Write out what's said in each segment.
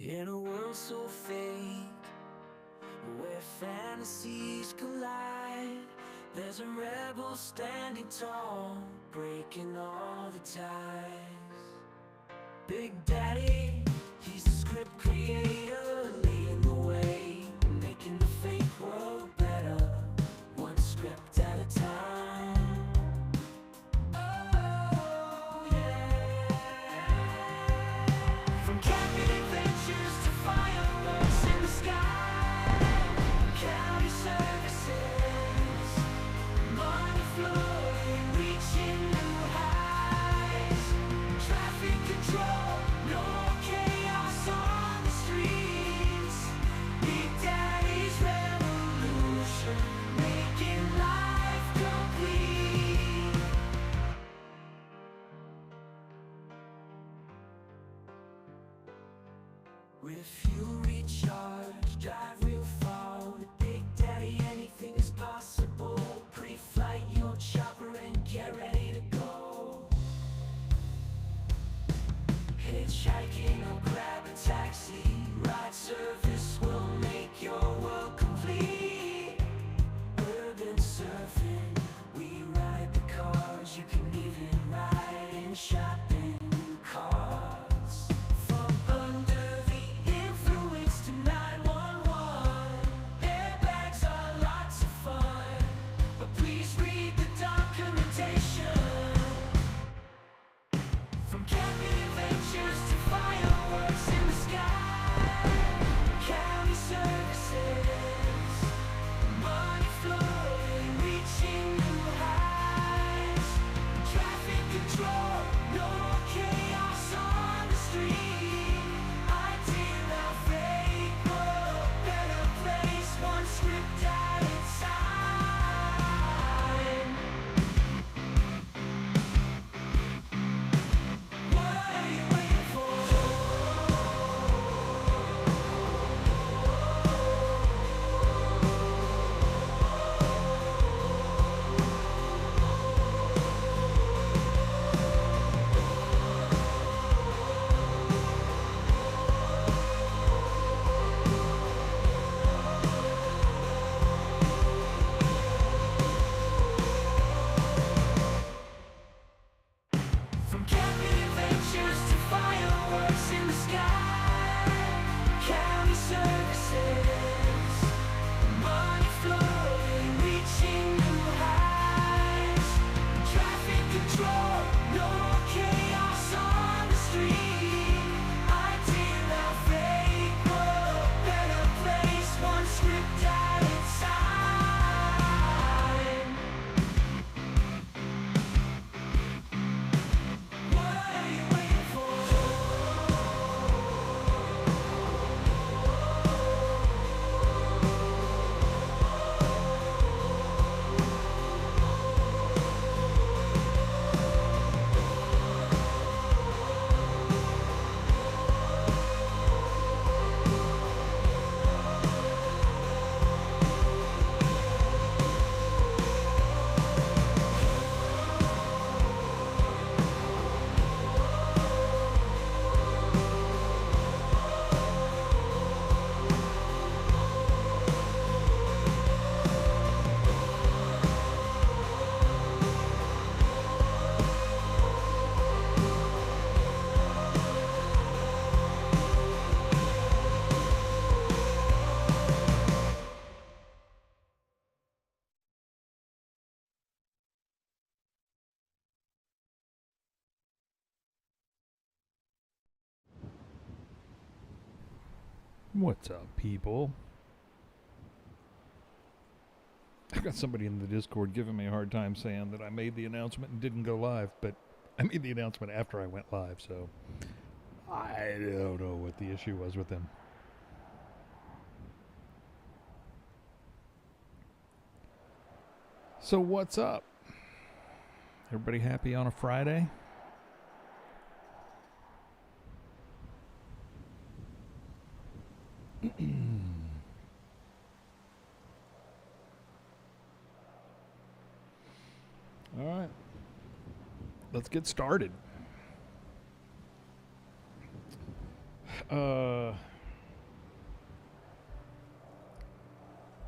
In a world so fake, where fantasies collide, there's a rebel standing tall, breaking all the ties. Big Daddy, he's the script creator, leading the way, making the fake world better, one script at a time. Oh yeah. From camping adventures to fireworks in the sky, county services, money flowing, reaching new highs, traffic control, no chaos on the streets. Big Daddy's revolution, making life complete. With fuel recharge, drive real far. With Big Daddy, anything is possible. Pre-flight your chopper and get ready to go. Hitchhiking or grab a taxi, ride service will make your world complete. Urban surfing, we ride the cars. You can even ride in shopping carts. From under the influence to 911, airbags are lots of fun, but please read the documentation. From camping adventures to fireworks in the sky, county services, money flowing, reaching new highs, traffic control, no chaos on the street. Ideal our fake world, better place, one script at a time. What are you waiting for? From camping adventures to fireworks in the sky, county services, money flowing, reaching new highs, traffic control, no chaos on the street. Ideal our fake world, better place, one script at a time. What are you waiting for? What's up, people? I got somebody in the Discord giving me a hard time saying that I made the announcement and didn't go live, but I made the announcement after I went live, so I don't know what the issue was with them. So what's up? Everybody happy on a Friday? All right. Let's get started.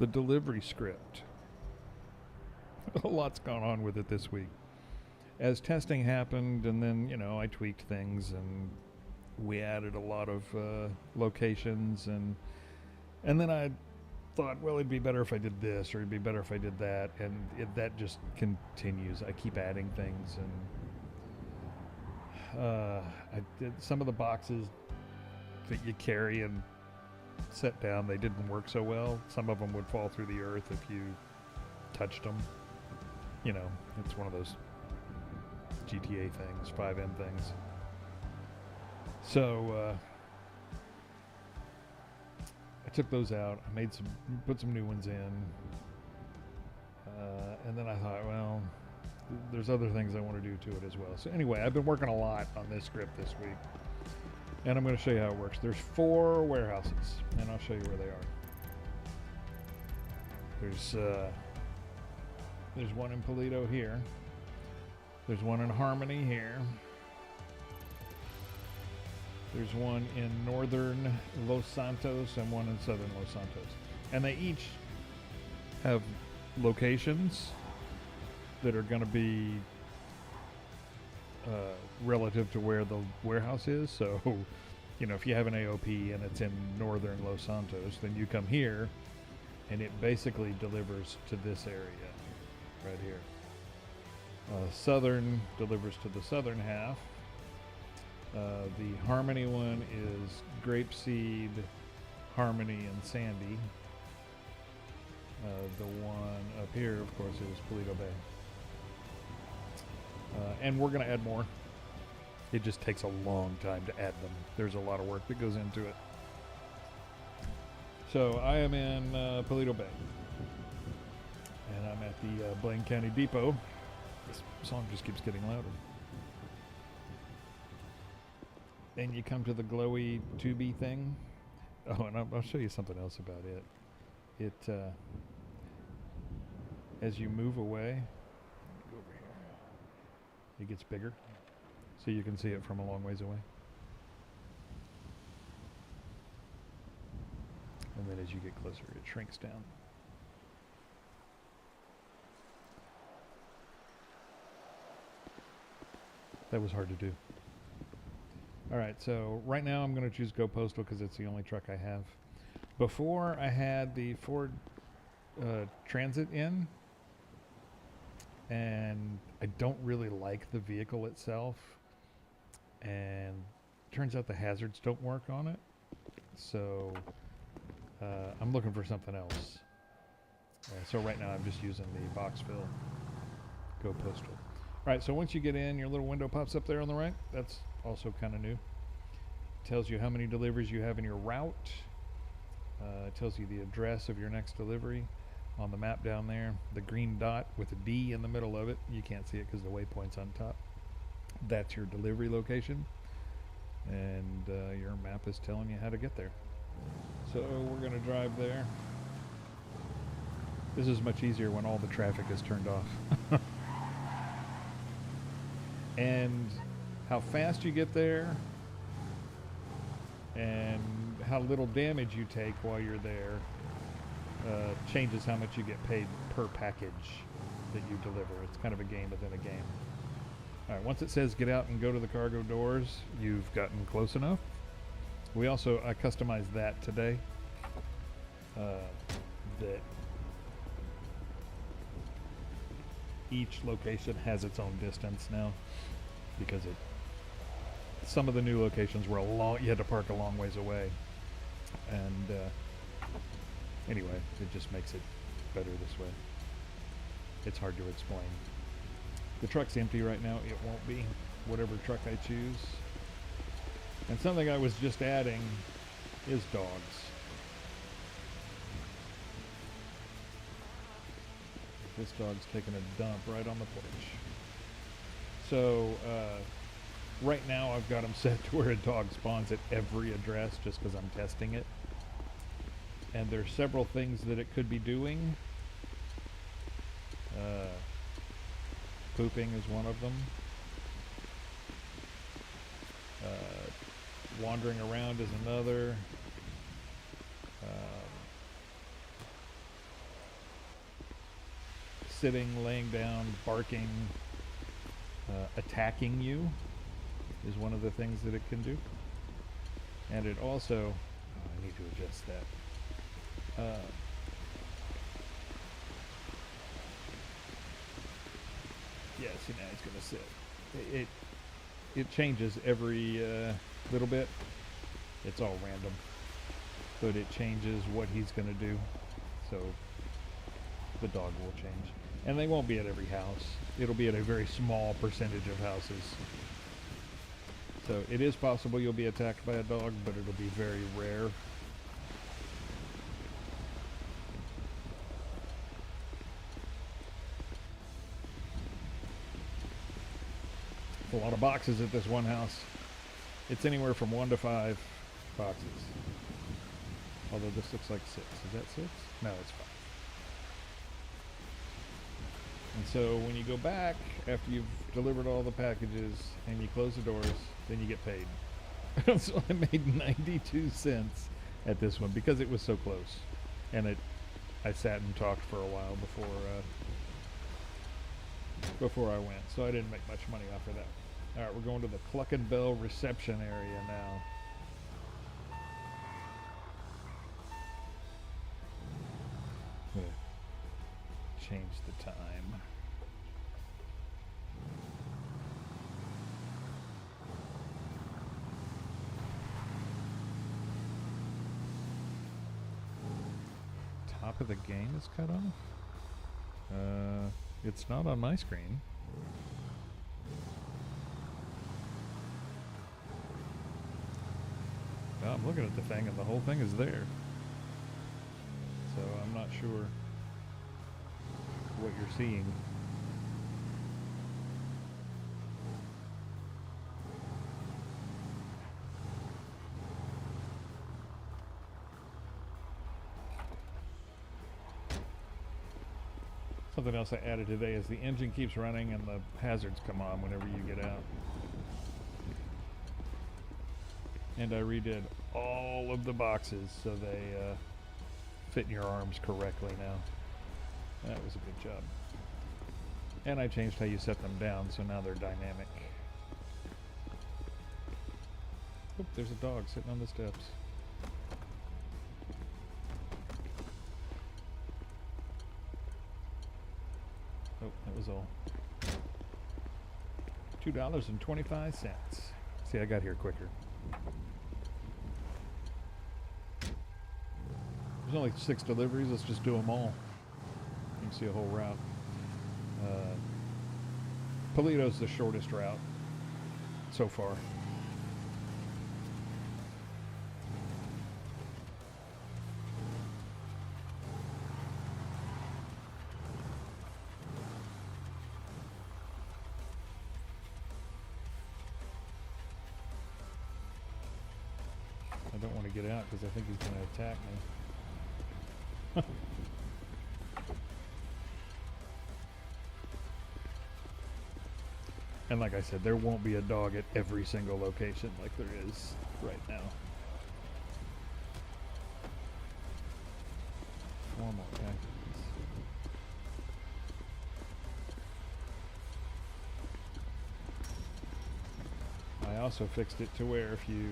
the delivery script. A lot's gone on with it this week. As testing happened, and then, I tweaked things, and we added a lot of locations, and then I thought, well, it'd be better if I did this, or it'd be better if I did that, and that just continues. I keep adding things, and I did some of the boxes that you carry and set down. They didn't work so well. Some of them would fall through the earth if you touched them. It's one of those GTA things, 5M things. So I took those out. I put some new ones in, and then I thought, well, there's other things I want to do to it as well. So anyway, I've been working a lot on this script this week, and I'm going to show you how it works. There's 4 warehouses, and I'll show you where they are. There's one in Paleto here. There's one in Harmony here. There's one in northern Los Santos and one in southern Los Santos. And they each have locations that are going to be relative to where the warehouse is. So, if you have an AOP and it's in northern Los Santos, then you come here and it basically delivers to this area right here. Southern delivers to the southern half. The Harmony one is Grapeseed, Harmony, and Sandy. The one up here, of course, is Paleto Bay. And we're going to add more. It just takes a long time to add them. There's a lot of work that goes into it. So I am in Paleto Bay. And I'm at the Blaine County Depot. This song just keeps getting louder. And you come to the glowy tubey thing. Oh, and I'll show you something else about it. It, as you move away, go over here, it gets bigger, so you can see it from a long ways away. And then as you get closer, it shrinks down. That was hard to do. All right, so right now I'm going to choose Go Postal because it's the only truck I have. Before, I had the Ford Transit in, and I don't really like the vehicle itself, and turns out the hazards don't work on it, so I'm looking for something else. So right now I'm just using the box fill Go Postal. All right, so once you get in, your little window pops up there on the right. That's also kind of new. It tells you how many deliveries you have in your route. It tells you the address of your next delivery on the map down there. The green dot with a D in the middle of it. You can't see it because the waypoint's on top. That's your delivery location. And your map is telling you how to get there. So we're going to drive there. This is much easier when all the traffic is turned off. And how fast you get there and how little damage you take while you're there changes how much you get paid per package that you deliver. It's kind of a game within a game. All right, once it says get out and go to the cargo doors, you've gotten close enough. I customized that today. That each location has its own distance now, because some of the new locations were you had to park a long ways away, and anyway, it just makes it better this way. It's hard to explain. The truck's empty right now. It won't be, whatever truck I choose. And something I was just adding is dogs. This dog's taking a dump right on the porch. So right now I've got them set to where a dog spawns at every address just because I'm testing it. And there's several things that it could be doing. Pooping is one of them. Wandering around is another. sitting, laying down, barking, attacking you is one of the things that it can do. And it also, I need to adjust that. Yeah, see, now he's gonna sit. It changes every little bit. It's all random, but it changes what he's gonna do. So the dog will change, and they won't be at every house. It'll be at a very small percentage of houses. So it is possible you'll be attacked by a dog, but it'll be very rare. A lot of boxes at this one house. It's anywhere from 1 to 5 boxes. Although this looks like 6. Is that 6? No, it's 5. And so when you go back after you've delivered all the packages and you close the doors, then you get paid. So I made 92 cents at this one because it was so close. And I sat and talked for a while before I went. So I didn't make much money off of that. All right, we're going to the Cluckin' Bell reception area now. Change the time. Top of the game is cut off? It's not on my screen. Well, I'm looking at the thing and the whole thing is there. So I'm not sure what you're seeing. Something else I added today is the engine keeps running and the hazards come on whenever you get out. And I redid all of the boxes so they fit in your arms correctly now. That was a good job. And I changed how you set them down, so now they're dynamic. Oop, there's a dog sitting on the steps. Oh, that was all. $2.25. See, I got here quicker. There's only 6 deliveries. Let's just do them all. You can see a whole route. Polito's the shortest route so far. I don't want to get out because I think he's going to attack me. And like I said, there won't be a dog at every single location like there is right now. Formal cactus. I also fixed it to where if you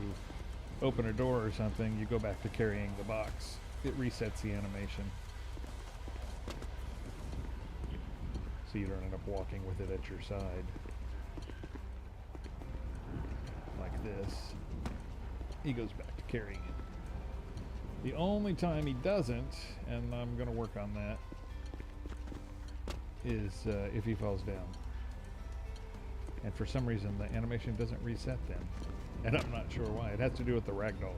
open a door or something, you go back to carrying the box. It resets the animation. So you don't end up walking with it at your side. Like this. He goes back to carrying it. The only time he doesn't, and I'm going to work on that, is if he falls down. And for some reason the animation doesn't reset then. And I'm not sure why. It has to do with the ragdoll.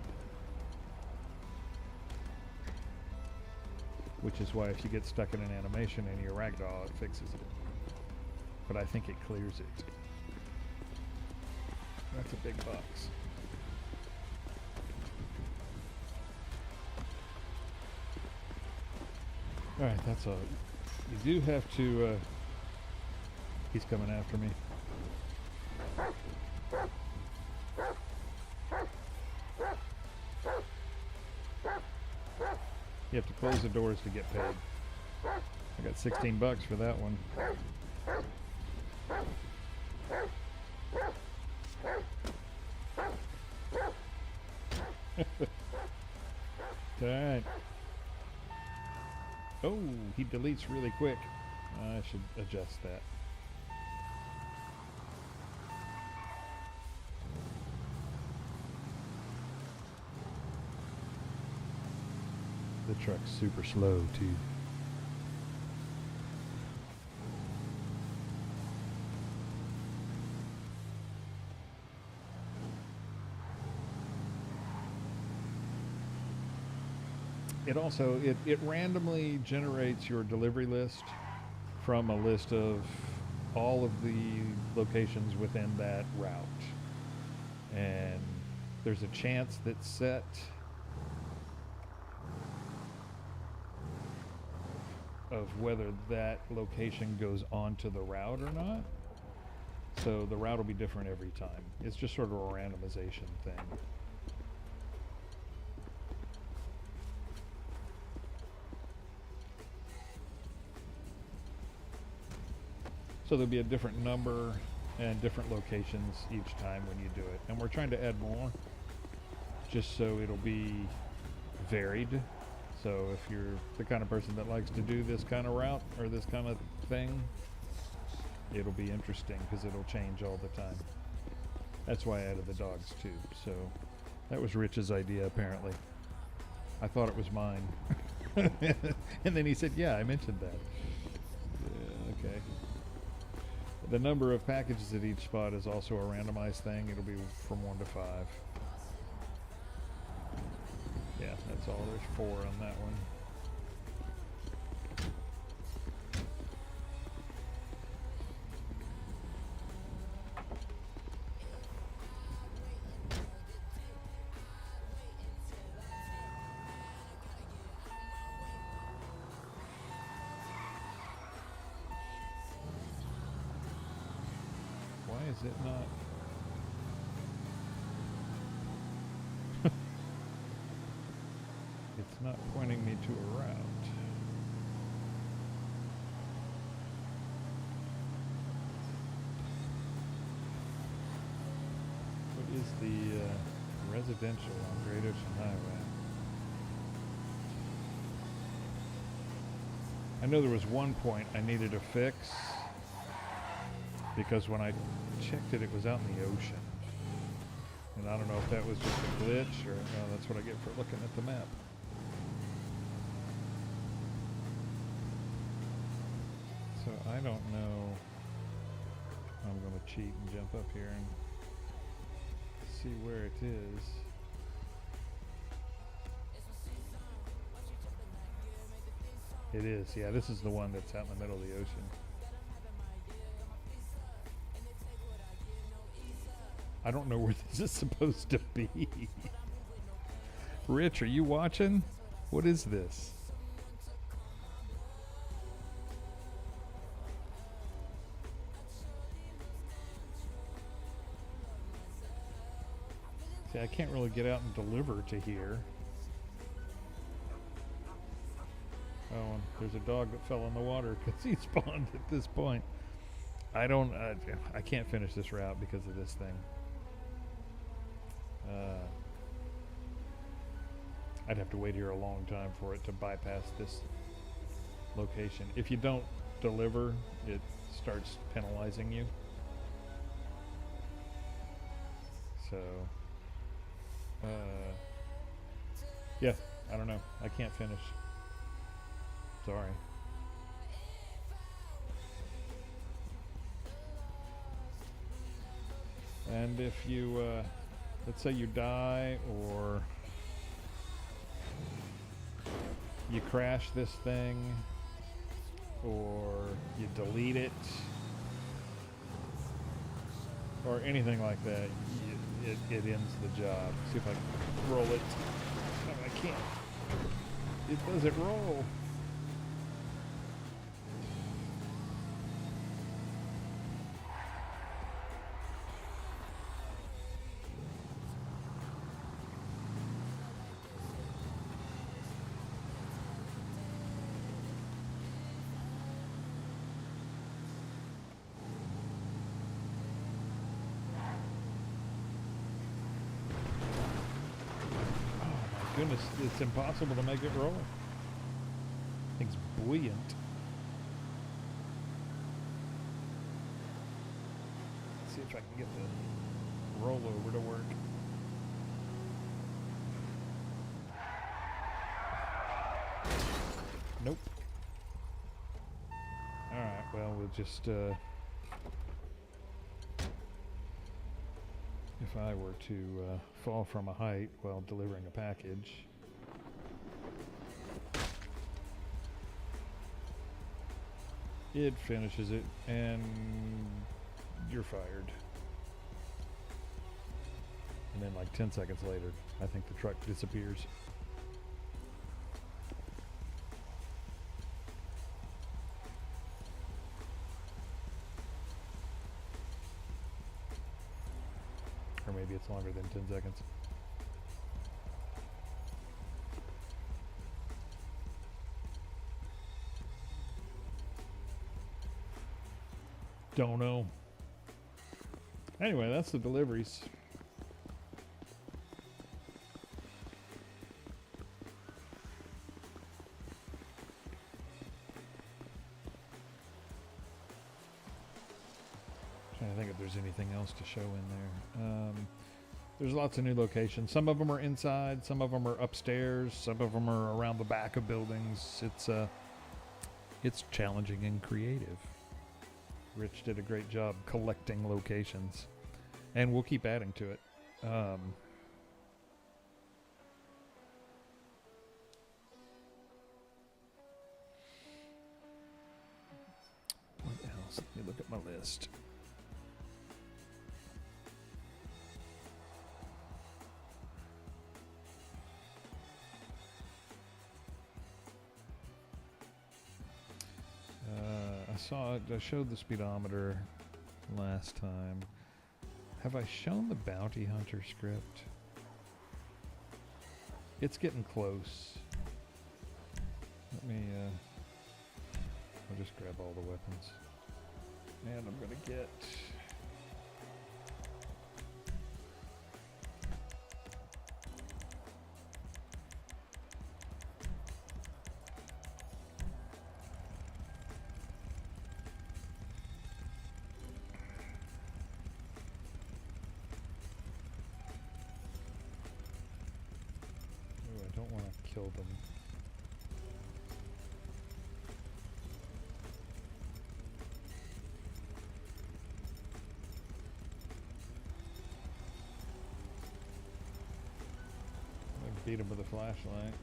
Which is why if you get stuck in an animation in your ragdoll, it fixes it. But I think it clears it. That's a big box. Alright, that's all. You do have to, he's coming after me. You have to close the doors to get paid. I got $16 for that one. Alright. Oh, he deletes really quick. I should adjust that. The truck's super slow too. It also it randomly generates your delivery list from a list of all of the locations within that route. And there's a chance that's set of whether that location goes onto the route or not. So the route will be different every time. It's just sort of a randomization thing. So there'll be a different number and different locations each time when you do it. And we're trying to add more just so it'll be varied. So if you're the kind of person that likes to do this kind of route or this kind of thing, it'll be interesting because it'll change all the time. That's why I added the dogs too. So that was Rich's idea apparently. I thought it was mine. And then he said, yeah, I mentioned that. Yeah, okay. The number of packages at each spot is also a randomized thing. It'll be from 1 to 5. Yeah, that's all. There's 4 on that one. Why is it not? It's not pointing me to a route. What is the residential on Great Ocean Highway? I know there was one point I needed to fix because when I checked it, it was out in the ocean. And I don't know if that was just a glitch or no, that's what I get for looking at the map. So I don't know. I'm going to cheat and jump up here and see where it is. It is, yeah, this is the one that's out in the middle of the ocean. I don't know where this is supposed to be. Rich, are you watching? What is this? See, I can't really get out and deliver to here. Oh, and there's a dog that fell in the water because he spawned at this point. I can't finish this route because of this thing. I'd have to wait here a long time for it to bypass this location. If you don't deliver, it starts penalizing you. So, yeah, I don't know. I can't finish. Sorry. And if you, let's say you die or you crash this thing or you delete it or anything like that, it ends the job. See if I can roll it. No, I can't. It doesn't roll. boom, it's impossible to make it roll. Thing's buoyant. Let's see if I can get the rollover to work. Nope. Alright, well, we'll just, if I were to fall from a height while delivering a package, it finishes it, and you're fired. And then like 10 seconds later, I think the truck disappears. Or maybe it's longer than 10 seconds. Don't know. Anyway, that's the deliveries. Trying to think if there's anything else to show in there. There's lots of new locations. Some of them are inside, some of them are upstairs, some of them are around the back of buildings. It's challenging and creative. Rich did a great job collecting locations, and we'll keep adding to it. What else? Let me look at my list. I showed the speedometer last time. Have I shown the bounty hunter script? It's getting close. Let me, I'll just grab all the weapons. And I'm gonna get... I don't want to kill them. I beat him with a flashlight.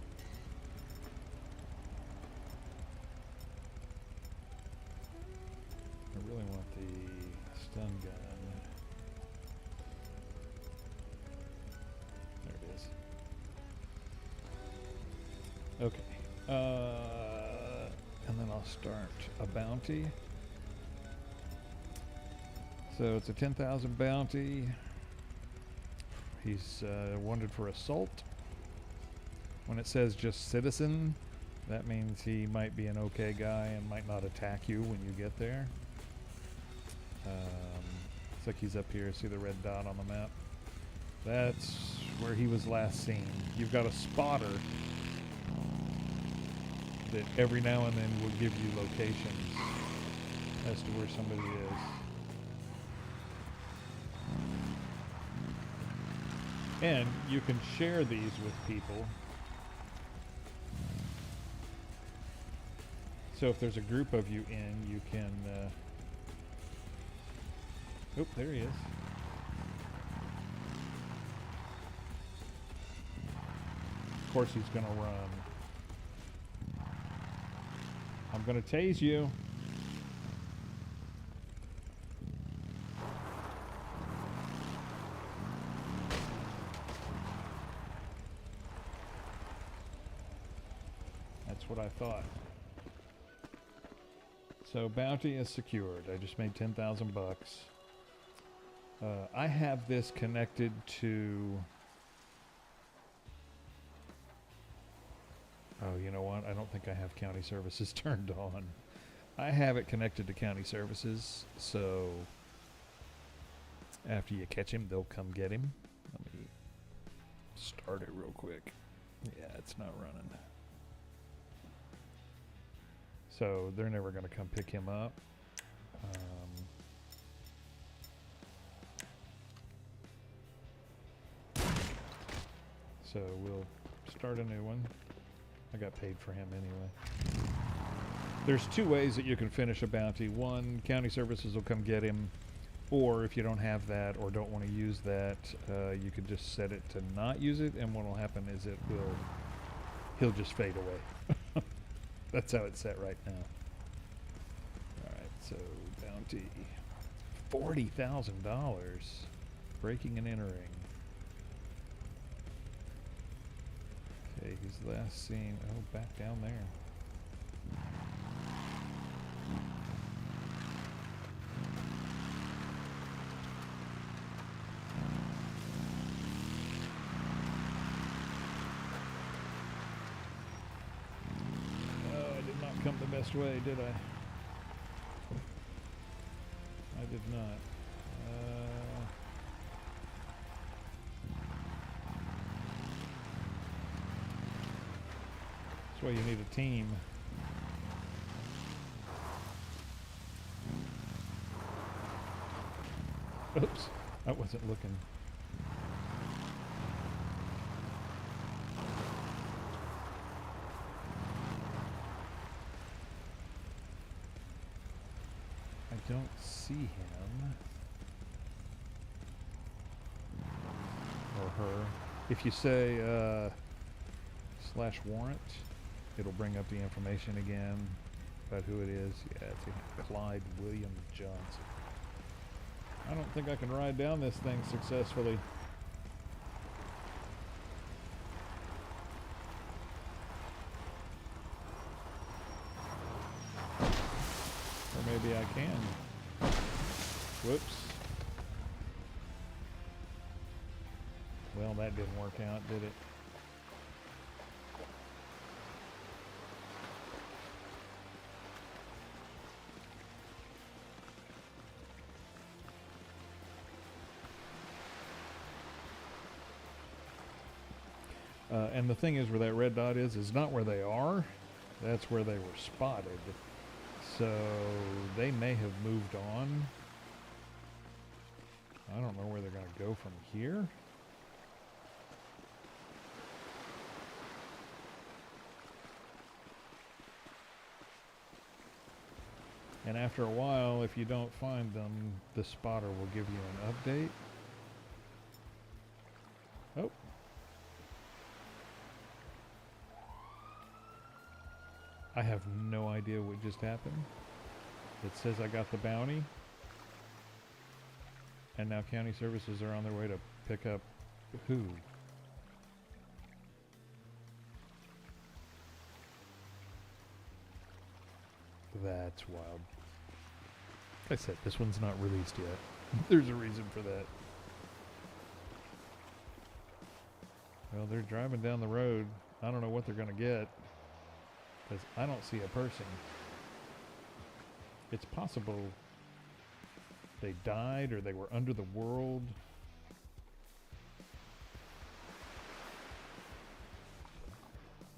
I really want the stun gun. There it is. Okay. And then I'll start a bounty. So it's a 10,000 bounty. He's wanted for assault. When it says just citizen, that means he might be an okay guy and might not attack you when you get there. Looks like he's up here. See the red dot on the map? That's where he was last seen. You've got a spotter that every now and then will give you locations as to where somebody is. And you can share these with people. So if there's a group of you in, you can... Oh, there he is. Of course he's gonna run. I'm gonna tase you. That's what I thought. So bounty is secured. I just made 10,000 bucks. I have this connected to... Oh, you know what? I don't think I have county services turned on. I have it connected to county services, so after you catch him, they'll come get him. Let me start it real quick. Yeah, it's not running. So they're never going to come pick him up. So we'll start a new one. I got paid for him anyway. There's two ways that you can finish a bounty. One, county services will come get him. Or if you don't have that or don't want to use that, you could just set it to not use it, and what will happen is he'll just fade away. That's how it's set right now. Alright, so bounty. $40,000. Breaking and entering. Okay, he's last seen. Oh, back down there. Come the best way, did I? I did not. That's why you need a team. Oops, I wasn't looking. I don't see him or her. If you say /warrant, it'll bring up the information again about who it is. Yeah, it's Clyde William Johnson. I don't think I can ride down this thing successfully. Maybe I can. Whoops. Well, that didn't work out, did it? And the thing is, where that red dot is not where they are. That's where they were spotted. So they may have moved on. I don't know where they're going to go from here. And after a while, if you don't find them, the spotter will give you an update. Oh. I have no idea what just happened. It says I got the bounty. And now county services are on their way to pick up who? That's wild. Like I said, this one's not released yet. There's a reason for that. Well, they're driving down the road. I don't know what they're going to get, because I don't see a person. It's possible they died or they were under the world.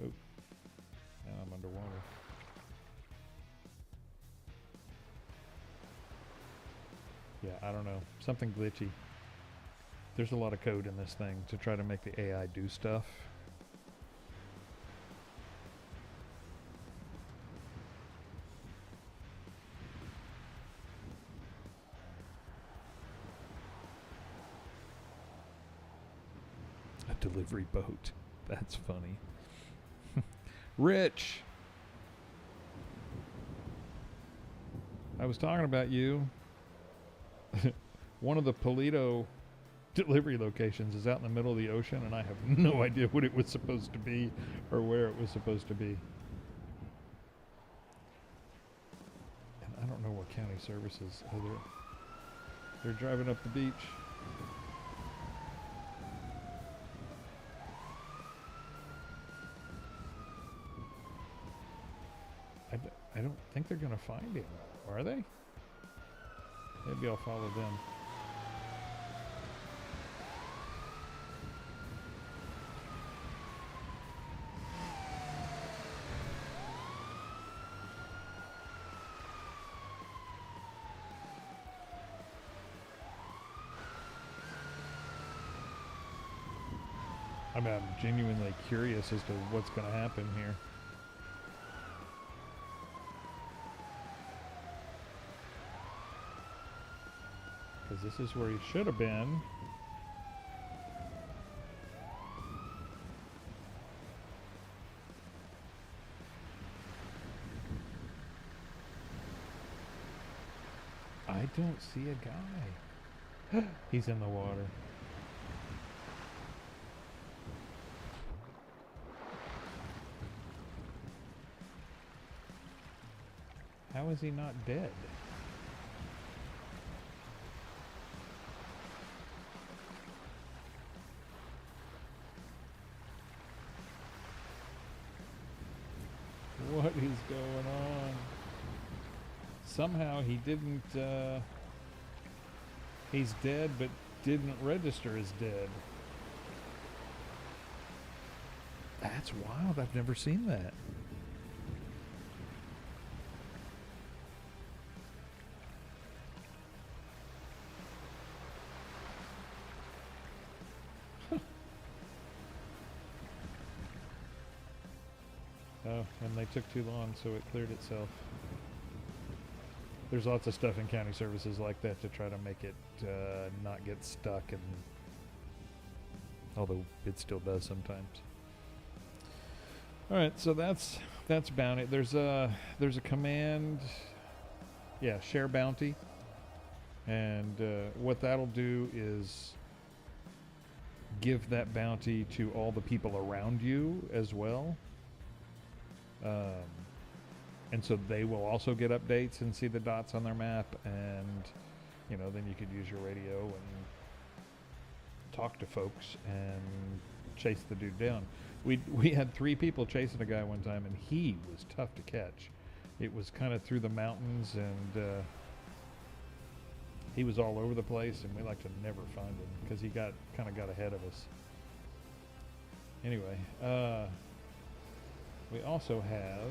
Oh, now I'm underwater. Yeah, I don't know. Something glitchy. There's a lot of code in this thing to try to make the AI do stuff. A delivery boat. That's funny. Rich! I was talking about you. One of the Polito delivery locations is out in the middle of the ocean, and I have no idea what it was supposed to be or where it was supposed to be. And I don't know what county services are there. They're driving up the beach. I don't think they're going to find him, are they? Maybe I'll follow them. I mean, I'm genuinely curious as to what's going to happen here. Because this is where he should have been. I don't see a guy. He's in the water. How is he not dead? What is going on? Somehow he didn't, he's dead, but didn't register as dead. That's wild. I've never seen that. Oh, and they took too long, so it cleared itself. There's lots of stuff in county services like that to try to make it not get stuck, and although it still does sometimes. All right, so that's bounty. There's a command, yeah, share bounty, and what that'll do is give that bounty to all the people around you as well. And so they will also get updates and see the dots on their map, and then you could use your radio and talk to folks and chase the dude down. We had 3 people chasing a guy one time, and he was tough to catch. It was kind of through the mountains, and he was all over the place, and we like to never find him because he got ahead of us. Anyway, we also have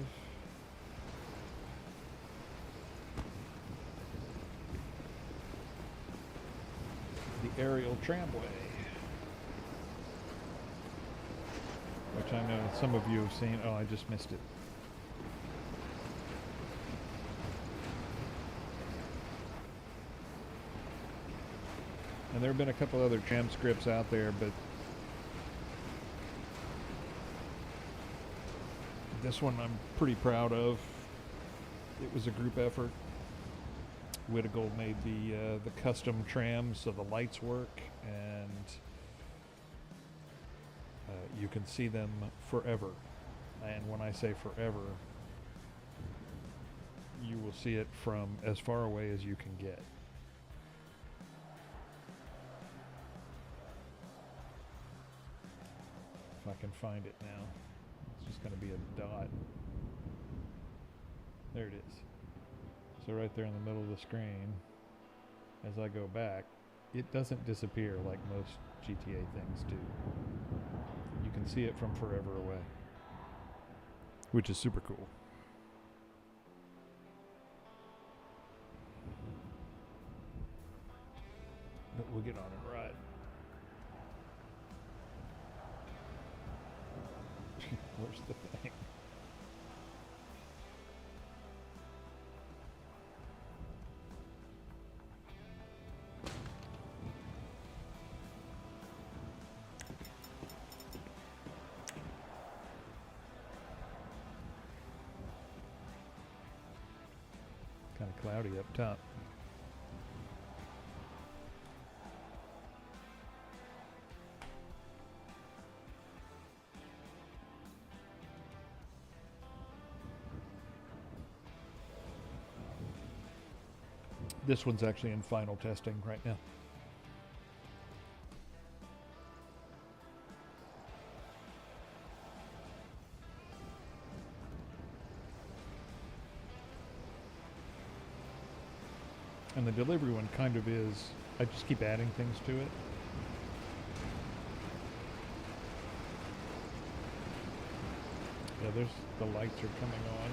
the aerial tramway, which I know some of you have seen. Oh, I just missed it. And there have been a couple other tram scripts out there, but this one I'm pretty proud of. It was a group effort. Whittigold made the custom trams so the lights work, and you can see them forever. And when I say forever, you will see it from as far away as you can get. If I can find it now. It's just going to be a dot. There it is. So right there in the middle of the screen, as I go back, it doesn't disappear like most GTA things do. You can see it from forever away, which is super cool. But we'll get on it right. Where's the thing? Kind of cloudy up top. This one's actually in final testing right now. And the delivery one kind of is, I just keep adding things to it. Yeah, there's, the lights are coming on.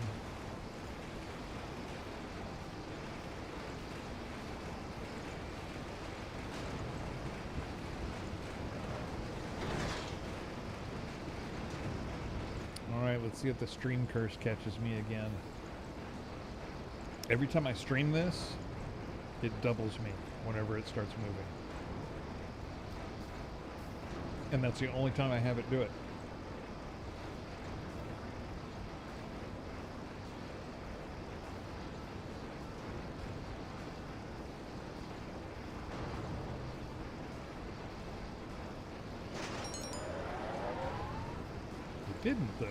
Let's see if the stream curse catches me again. Every time I stream this, it doubles me whenever it starts moving. And that's the only time I have it do it. It didn't, though.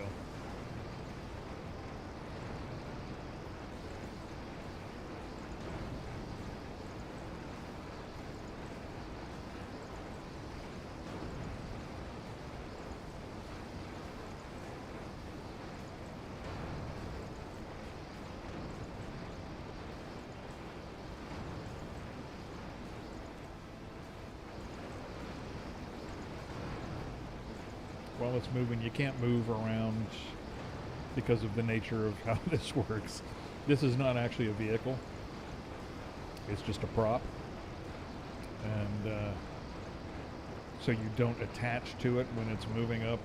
While it's moving, you can't move around because of the nature of how this works. This is not actually a vehicle. It's just a prop. And so you don't attach to it when it's moving up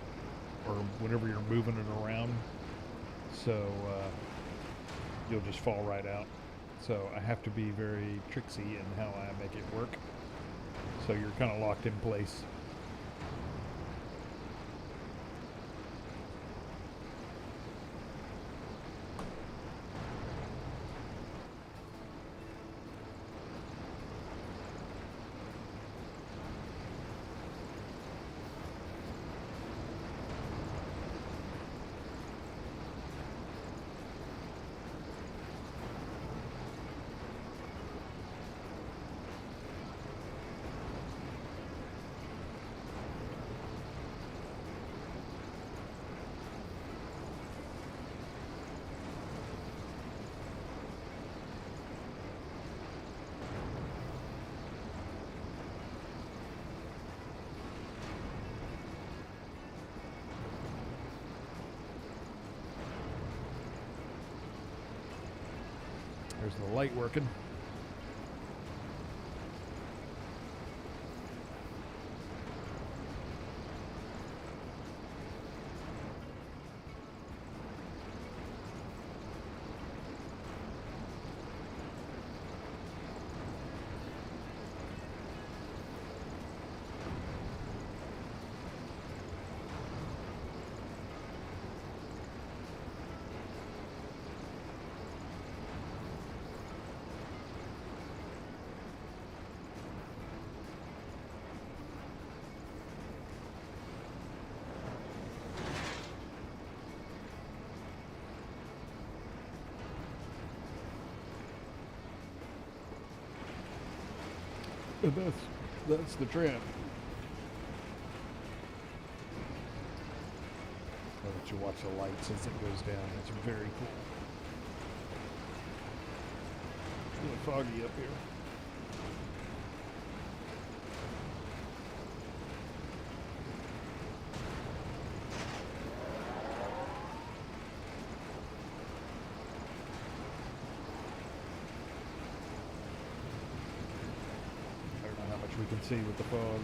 or whenever you're moving it around. So you'll just fall right out. So I have to be very tricksy in how I make it work. So you're kind of locked in place. There's the light working. And that's the tram. I'll let you watch the lights as it goes down. It's very cool. It's really foggy up here. We can see with the fog.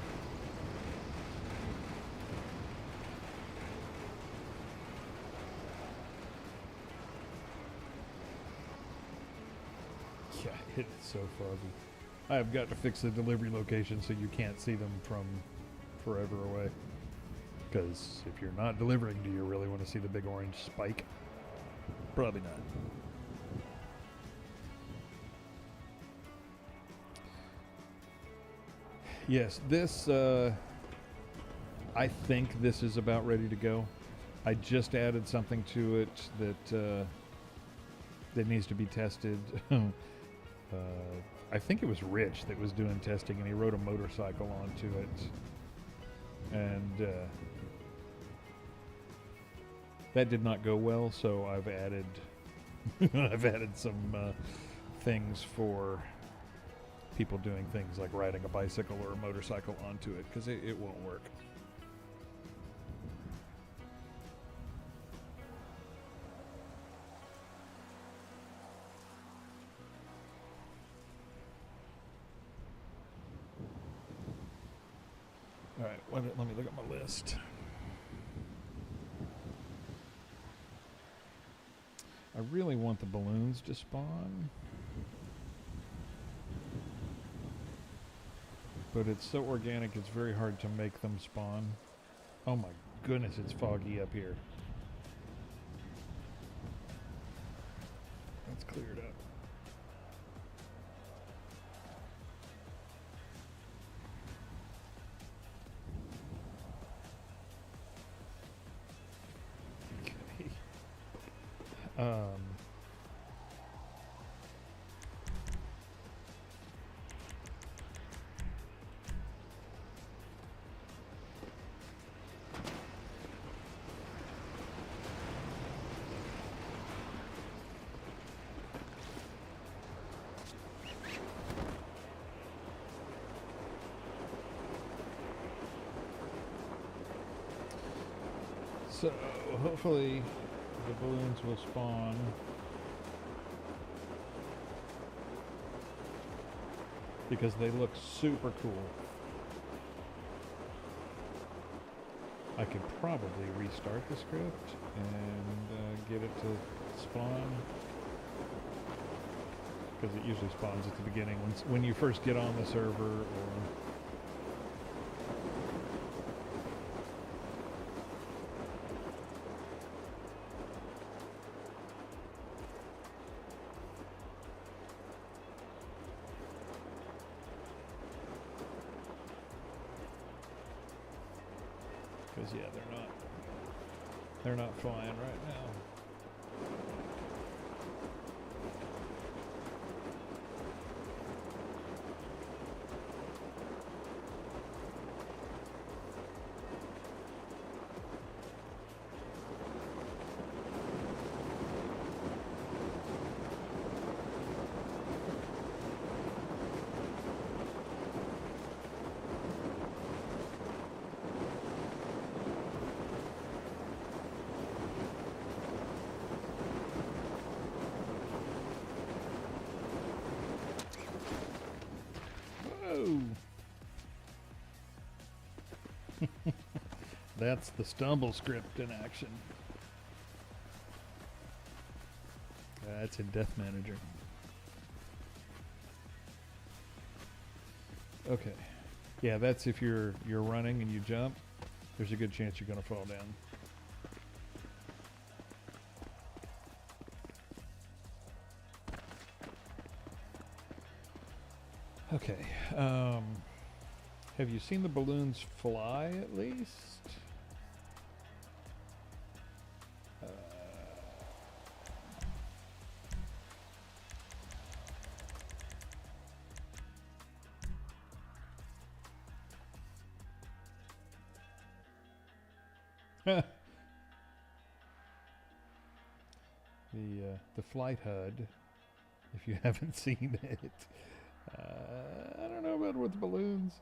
Yeah, it is so foggy. I have got to fix the delivery location so you can't see them from forever away. Because if you're not delivering, do you really want to see the big orange spike? Probably not. Yes, this, I think this is about ready to go. I just added something to it that needs to be tested. I think it was Rich that was doing testing, and he rode a motorcycle onto it. And that did not go well, so I've added I've added some things for people doing things like riding a bicycle or a motorcycle onto it, because it won't work. All right, let me look at my list. I really want the balloons to spawn. But it's so organic, it's very hard to make them spawn. Oh my goodness, it's foggy up here. Let's clear it up. Okay. So hopefully the balloons will spawn. Because they look super cool. I could probably restart the script and get it to spawn. Because it usually spawns at the beginning when you first get on the server or... Because yeah, they're not flying right now. That's the stumble script in action. That's in Death Manager. Okay. Yeah, that's if you're running and you jump, there's a good chance you're going to fall down. Okay. Have you seen the balloons fly at least? The flight HUD, if you haven't seen it, I don't know about with balloons.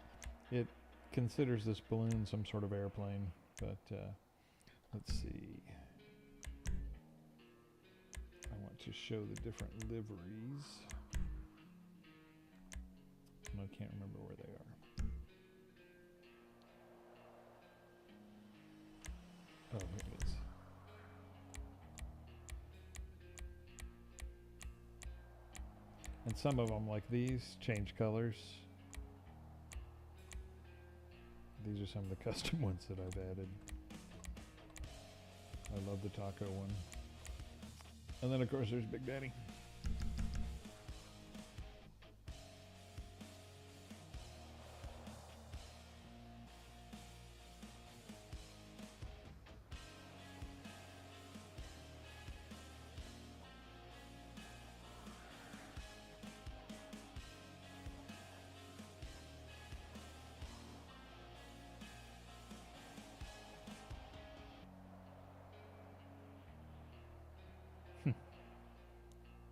It considers this balloon some sort of airplane, but let's see. I want to show the different liveries. And I can't remember where they are. Oh, here it is. And some of them, like these, change colors. These are some of the custom ones that I've added. I love the taco one. And then, of course, there's Big Daddy.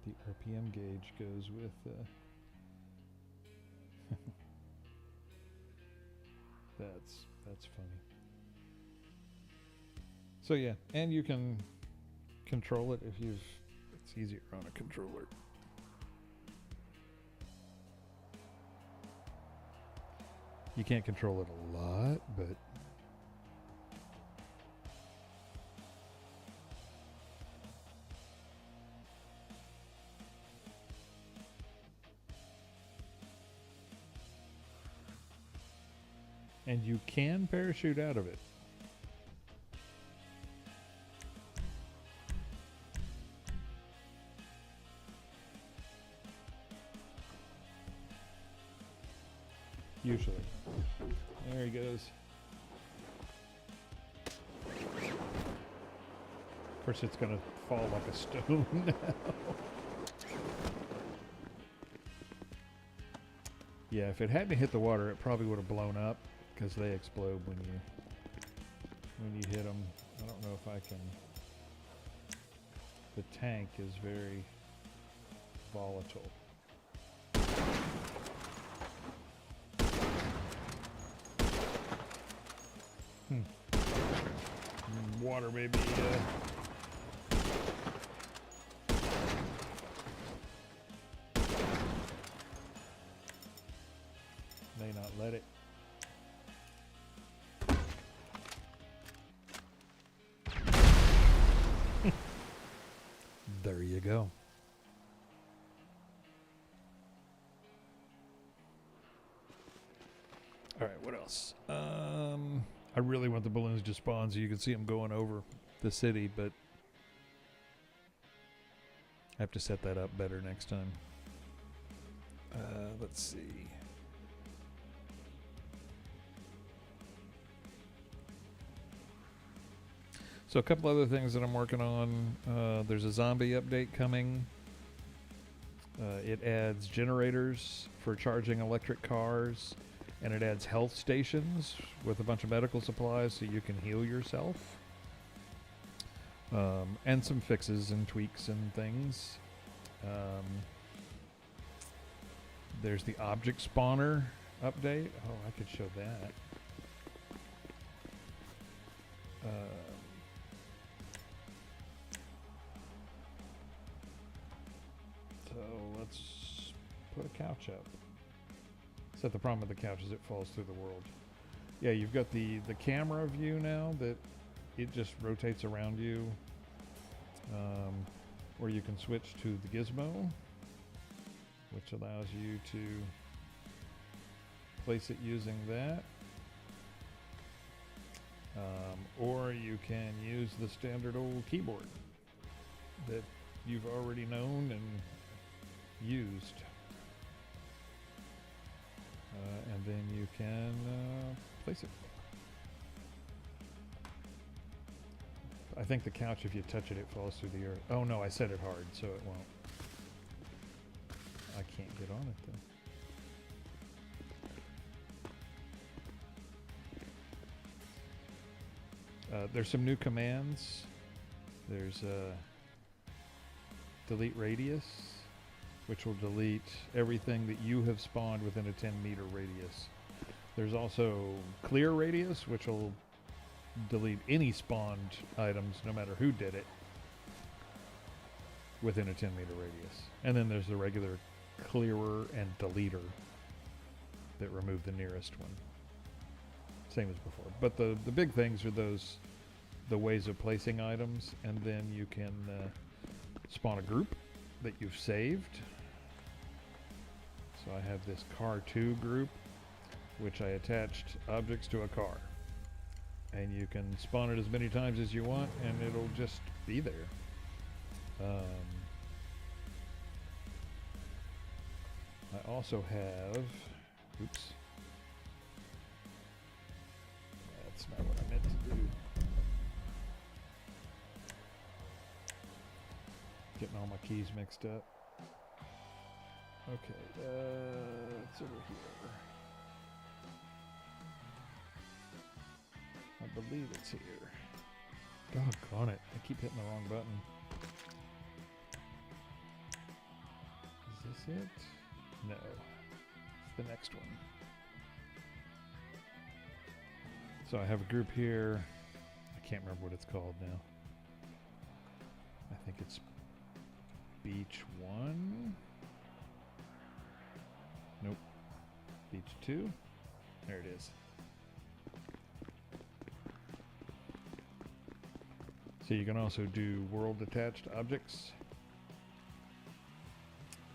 The RPM gauge goes with that's funny. So yeah, and you can control it if it's easier on a controller. You can't control it a lot, but And you can parachute out of it. Usually. There he goes. Of course, it's going to fall like a stone now. Yeah, if it hadn't hit the water, it probably would have blown up because they explode when you hit them. I don't know if I can. The tank is very volatile. Water maybe. May not let it. There you go. All right, what else? I really want the balloons to spawn so you can see them going over the city, but I have to set that up better next time. Let's see. So a couple other things that I'm working on. There's a zombie update coming. It adds generators for charging electric cars, and it adds health stations with a bunch of medical supplies so you can heal yourself. And some fixes and tweaks and things. There's the object spawner update. Oh, I could show that. So let's put a couch up. Except the problem with the couch is it falls through the world. Yeah, you've got the camera view now that it just rotates around you. Or you can switch to the gizmo, which allows you to place it using that. Or you can use the standard old keyboard that you've already known and used. And then you can place it. I think the couch, if you touch it, it falls through the earth. Oh no, I set it hard, so it won't. I can't get on it though. There's some new commands. There's delete radius, which will delete everything that you have spawned within a 10-meter radius. There's also clear radius, which will delete any spawned items, no matter who did it, within a 10-meter radius. And then there's the regular clearer and deleter that remove the nearest one. Same as before. But the big things are the ways of placing items, and then you can spawn a group that you've saved. So I have this car 2 group, which I attached objects to a car. And you can spawn it as many times as you want, and it'll just be there. I also have, oops. That's not what I meant to do. Getting all my keys mixed up. Okay, it's over here. I believe it's here. Doggone it. I keep hitting the wrong button. Is this it? No. It's the next one. So I have a group here. I can't remember what it's called now. I think it's Beach 1. Nope. Beach 2. There it is. So you can also do world attached objects,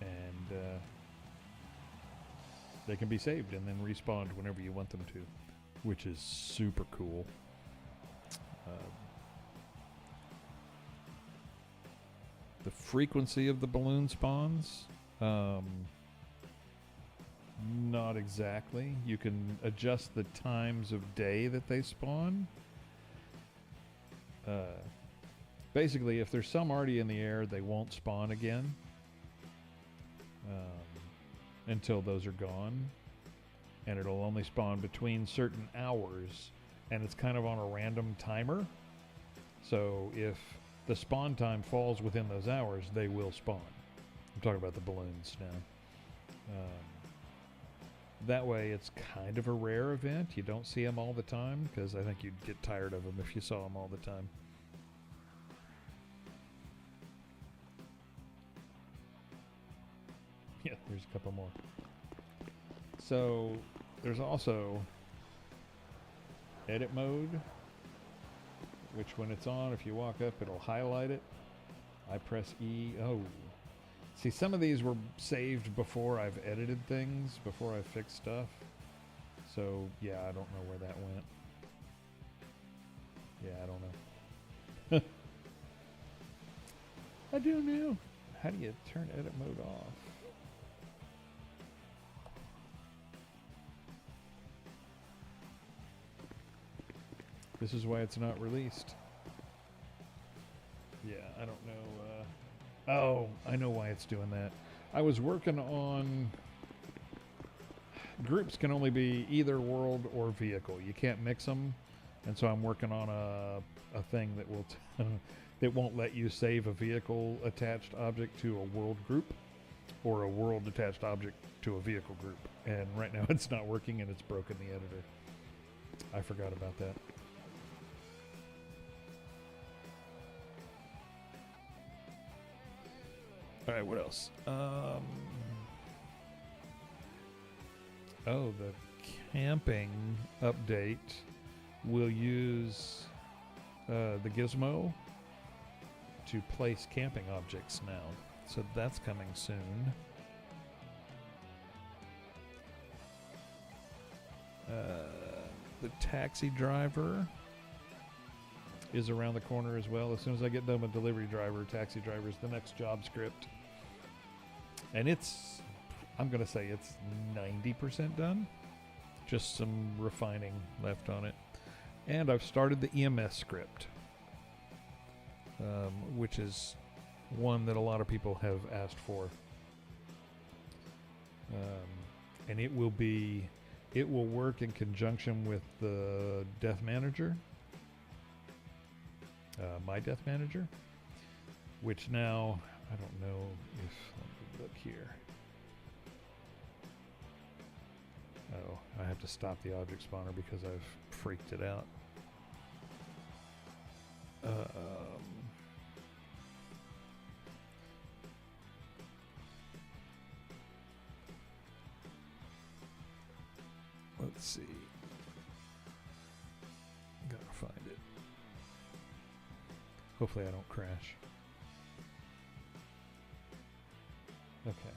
and they can be saved and then respawned whenever you want them to. which is super cool. The frequency of the balloon spawns, not exactly. You can adjust the times of day that they spawn. Basically, if there's some already in the air, they won't spawn again until those are gone. And it'll only spawn between certain hours, and it's kind of on a random timer. So if the spawn time falls within those hours, they will spawn. I'm talking about the balloons now. That way it's kind of a rare event. You don't see them all the time, because I think you'd get tired of them if you saw them all the time. Yeah, there's a couple more. So there's also edit mode, which when it's on, if you walk up, it'll highlight it. I press E. Oh. See, some of these were saved before I've edited things, before I fixed stuff. So, yeah, I don't know where that went. Yeah, I don't know. I don't know. How do you turn edit mode off? This is why it's not released. Yeah, I don't know. Oh, I know why it's doing that. I was working on... Groups can only be either world or vehicle. You can't mix them. And so I'm working on a thing that will... that won't let you save a vehicle attached object to a world group or a world attached object to a vehicle group. And right now it's not working and it's broken the editor. I forgot about that. All right, what else? Oh, the camping update will use the gizmo to place camping objects now. So that's coming soon. The taxi driver is around the corner as well. As soon as I get done with delivery driver, taxi driver is the next job script. And it's, I'm going to say it's 90% done. Just some refining left on it. And I've started the EMS script, which is one that a lot of people have asked for. And it will work in conjunction with the Death Manager. My Death Manager, which now, I don't know if, let me look here. Oh, I have to stop the object spawner because I've freaked it out. Let's see. Gotta find it. Hopefully I don't crash. Okay.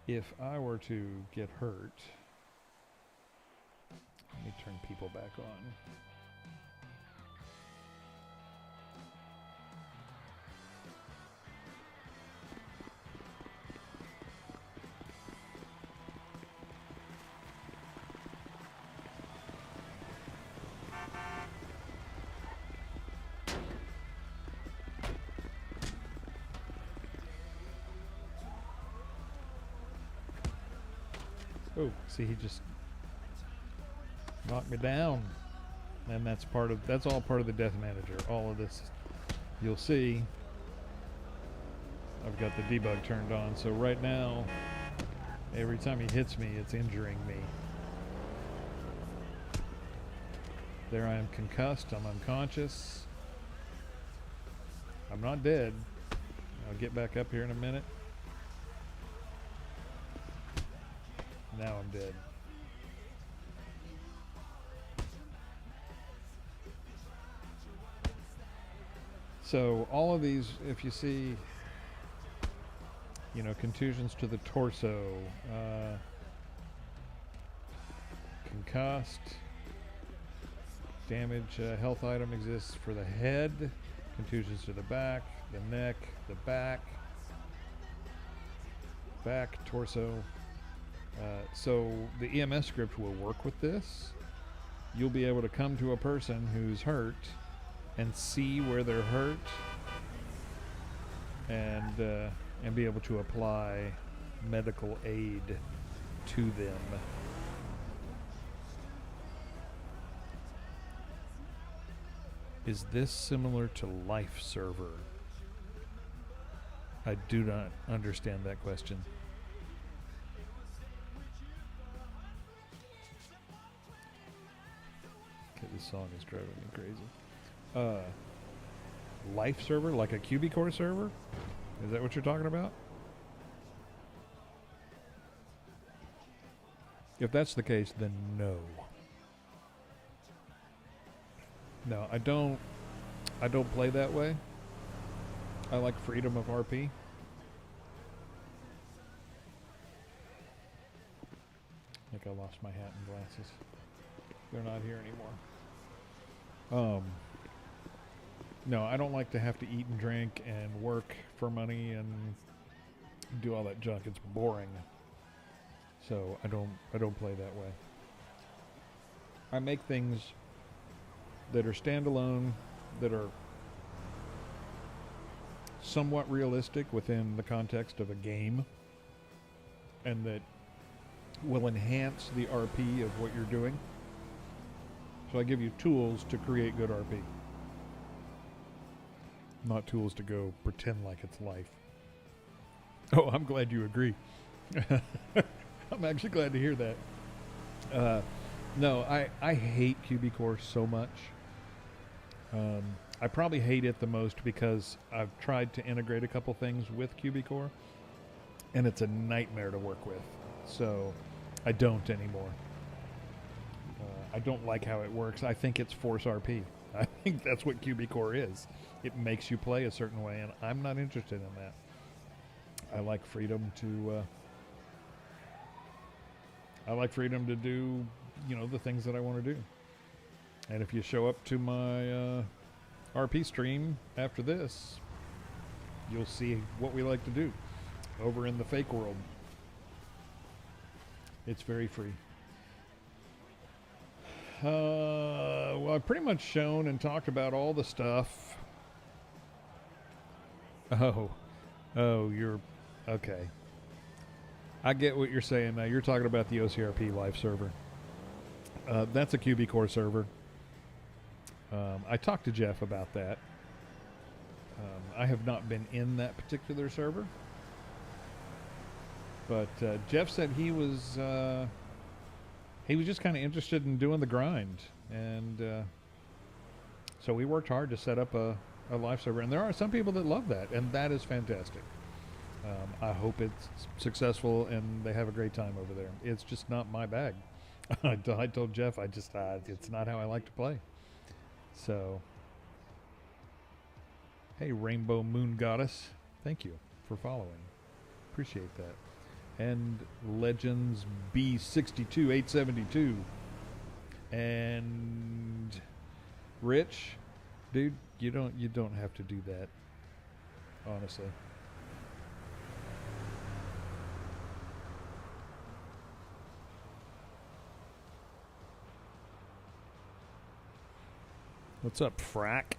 If I were to get hurt, let me turn people back on. Oh, see, he just knocked me down. And that's all part of the Death Manager. All of this, you'll see, I've got the debug turned on. So right now, every time he hits me, it's injuring me. There I am concussed, I'm unconscious. I'm not dead. I'll get back up here in a minute. Now I'm dead. So all of these, if you see, you know, contusions to the torso, concussed. Damage health item exists for the head. Contusions to the back, the neck, the back, torso. So the EMS script will work with this. You'll be able to come to a person who's hurt and see where they're hurt, and be able to apply medical aid to them. Is this similar to Life Server? I do not understand that question. Okay, this song is driving me crazy. Life Server, like a QB Core server? Is that what you're talking about? If that's the case, then no. No, I don't play that way. I like freedom of RP. I think I lost my hat and glasses. They're not here anymore. No, I don't like to have to eat and drink and work for money and do all that junk. It's boring. So I don't play that way. I make things that are standalone, that are somewhat realistic within the context of a game, and that will enhance the RP of what you're doing. So I give you tools to create good RP, not tools to go pretend like it's life. Oh, I'm glad you agree. I'm actually glad to hear that. No, I hate QB Core so much. I probably hate it the most because I've tried to integrate a couple things with QB Core, and it's a nightmare to work with. So I don't anymore. I don't like how it works. I think it's Force RP. I think that's what QB Core is. It makes you play a certain way, and I'm not interested in that. I like freedom to do, the things that I want to do. And if you show up to my RP stream after this, you'll see what we like to do over in the fake world. It's very free. Well, I've pretty much shown and talked about all the stuff. Oh, you're okay. I get what you're saying now. You're talking about the OCRP live server. That's a QB Core server. I talked to Jeff about that. I have not been in that particular server, but Jeff said he was just kind of interested in doing the grind, and so we worked hard to set up a live server. And there are some people that love that, and that is fantastic. I hope it's successful and they have a great time over there. It's just not my bag. I told Jeff, it's not how I like to play. So, hey, Rainbow Moon Goddess, thank you for following. Appreciate that. And Legends B62872. And Rich, dude, you don't have to do that. Honestly. What's up, Frack?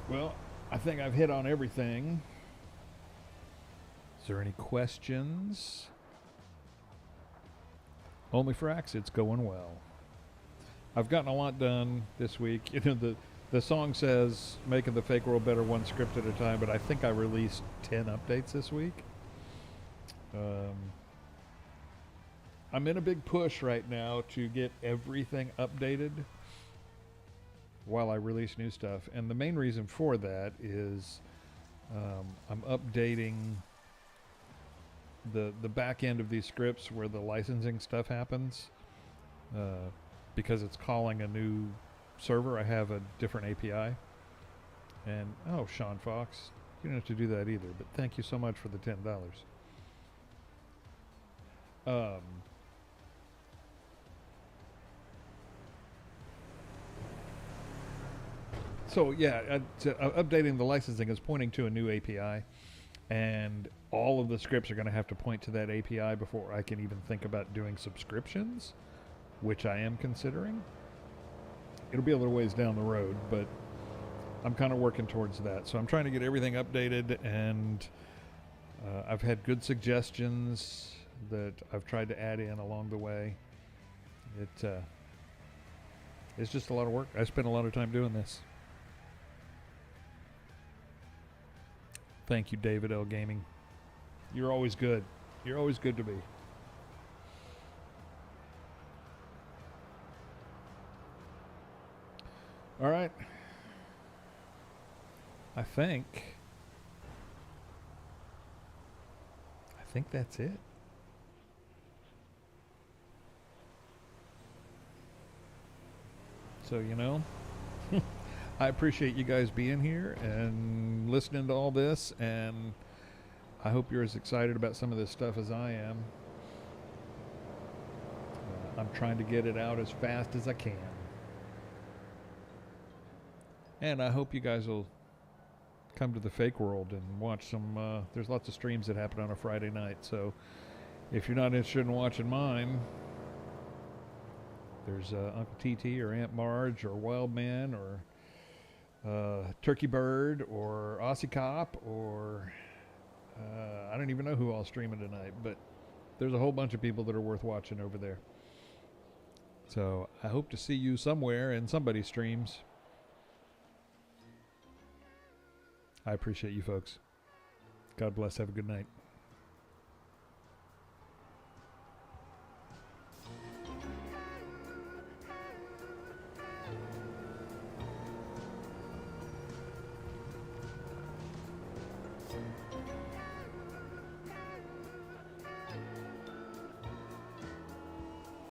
Well, I think I've hit on everything. Is there any questions? Only Fracks, it's going well. I've gotten a lot done this week. The song says making the fake world better one script at a time, but I think I released 10 updates this week. I'm in a big push right now to get everything updated while I release new stuff. And the main reason for that is I'm updating the back end of these scripts where the licensing stuff happens, because it's calling a new server, I have a different API. And, oh, Sean Fox, you don't have to do that either, but thank you so much for the $10. So yeah, updating the licensing is pointing to a new API, and all of the scripts are going to have to point to that API before I can even think about doing subscriptions, which I am considering. It'll be a little ways down the road, but I'm kind of working towards that. So I'm trying to get everything updated, and I've had good suggestions that I've tried to add in along the way. It's just a lot of work. I spent a lot of time doing this. Thank you, David L. Gaming. You're always good. You're always good to me. All right. I think that's it. So, I appreciate you guys being here and listening to all this, and I hope you're as excited about some of this stuff as I am. I'm trying to get it out as fast as I can. And I hope you guys will come to the Fake World and watch some, there's lots of streams that happen on a Friday night, so if you're not interested in watching mine, there's Uncle TT or Aunt Marge or Wildman or Turkey Bird or Aussie Cop or I don't even know who all streaming tonight, but there's a whole bunch of people that are worth watching over there. So I hope to see you somewhere in somebody's streams. I appreciate you folks. God bless. Have a good night.